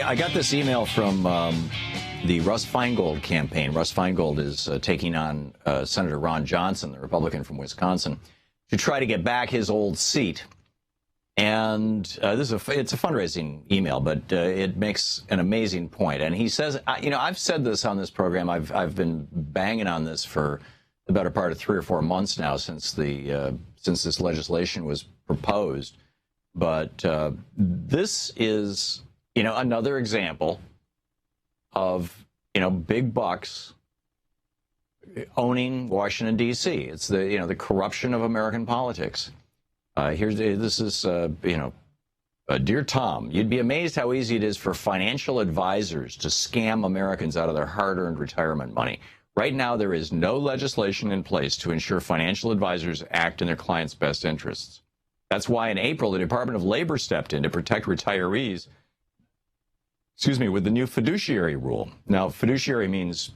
I got this email from the Russ Feingold campaign. Russ Feingold is taking on Senator Ron Johnson, the Republican from Wisconsin, to try to get back his old seat. And it's a fundraising email, but it makes an amazing point. And he says, I've said this on this program. I've been banging on this for the better part of 3 or 4 months now since this legislation was proposed. But this is, another example of, big bucks owning Washington, D.C. It's the corruption of American politics. This is dear Tom, you'd be amazed how easy it is for financial advisors to scam Americans out of their hard-earned retirement money. Right now, there is no legislation in place to ensure financial advisors act in their clients' best interests. That's why in April, the Department of Labor stepped in to protect retirees, with the new fiduciary rule. Now, fiduciary means,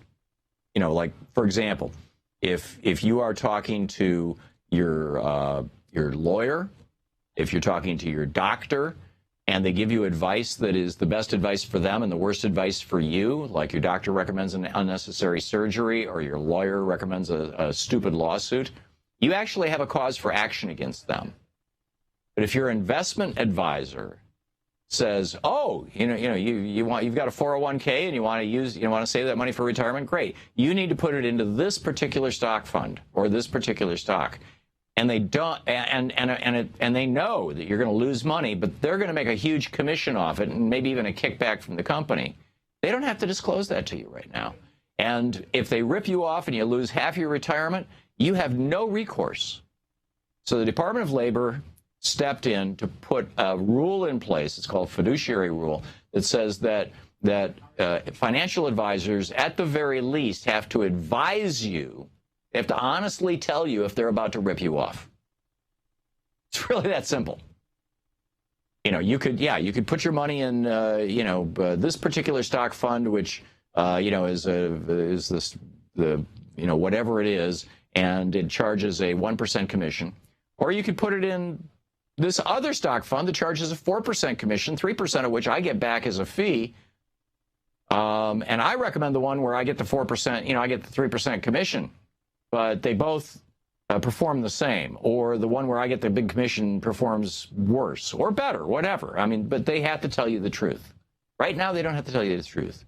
like, for example, if you are talking to your lawyer, if you're talking to your doctor, and they give you advice that is the best advice for them and the worst advice for you, like your doctor recommends an unnecessary surgery or your lawyer recommends a stupid lawsuit, you actually have a cause for action against them. But if your investment advisor says, "Oh, you've got a 401k and you want to save that money for retirement, great. You need to put it into this particular stock fund or this particular stock." And they don't, and they know that you're going to lose money, but they're going to make a huge commission off it and maybe even a kickback from the company. They don't have to disclose that to you right now. And if they rip you off and you lose half your retirement, you have no recourse. So the Department of Labor stepped in to put a rule in place. It's called fiduciary rule that says that financial advisors, at the very least, have to advise you. They have to honestly tell you if they're about to rip you off. It's really that simple. You could put your money in, this particular stock fund, which, is this, whatever it is, and it charges a 1% commission. Or you could put it in this other stock fund that charges a 4% commission, 3% of which I get back as a fee. And I recommend the one where I get the 4%, I get the 3% commission. But they both perform the same, or the one where I get the big commission performs worse or better, whatever. But they have to tell you the truth. Right now, they don't have to tell you the truth.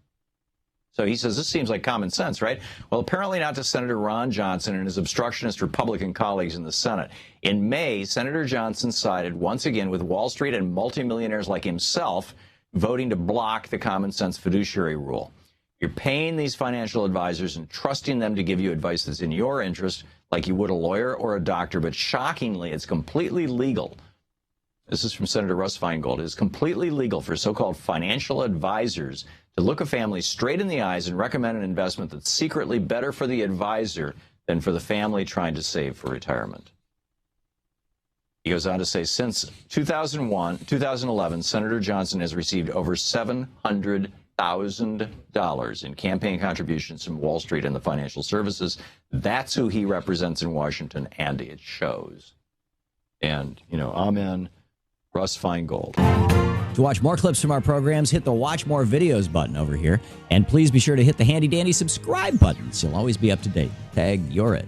So he says, this seems like common sense, right? Well, apparently not to Senator Ron Johnson and his obstructionist Republican colleagues in the Senate. In May, Senator Johnson sided once again with Wall Street and multimillionaires like himself, voting to block the common sense fiduciary rule. You're paying these financial advisors and trusting them to give you advice that's in your interest, like you would a lawyer or a doctor, but shockingly, it's completely legal. This is from Senator Russ Feingold. It is completely legal for so-called financial advisors to look a family straight in the eyes and recommend an investment that's secretly better for the advisor than for the family trying to save for retirement. He goes on to say, since 2011, Senator Johnson has received over $700,000 in campaign contributions from Wall Street and the financial services. That's who he represents in Washington, and it shows. And, amen, Russ Feingold. To watch more clips from our programs, hit the Watch More Videos button over here. And please be sure to hit the handy-dandy subscribe button so you'll always be up to date. Tag, you're it.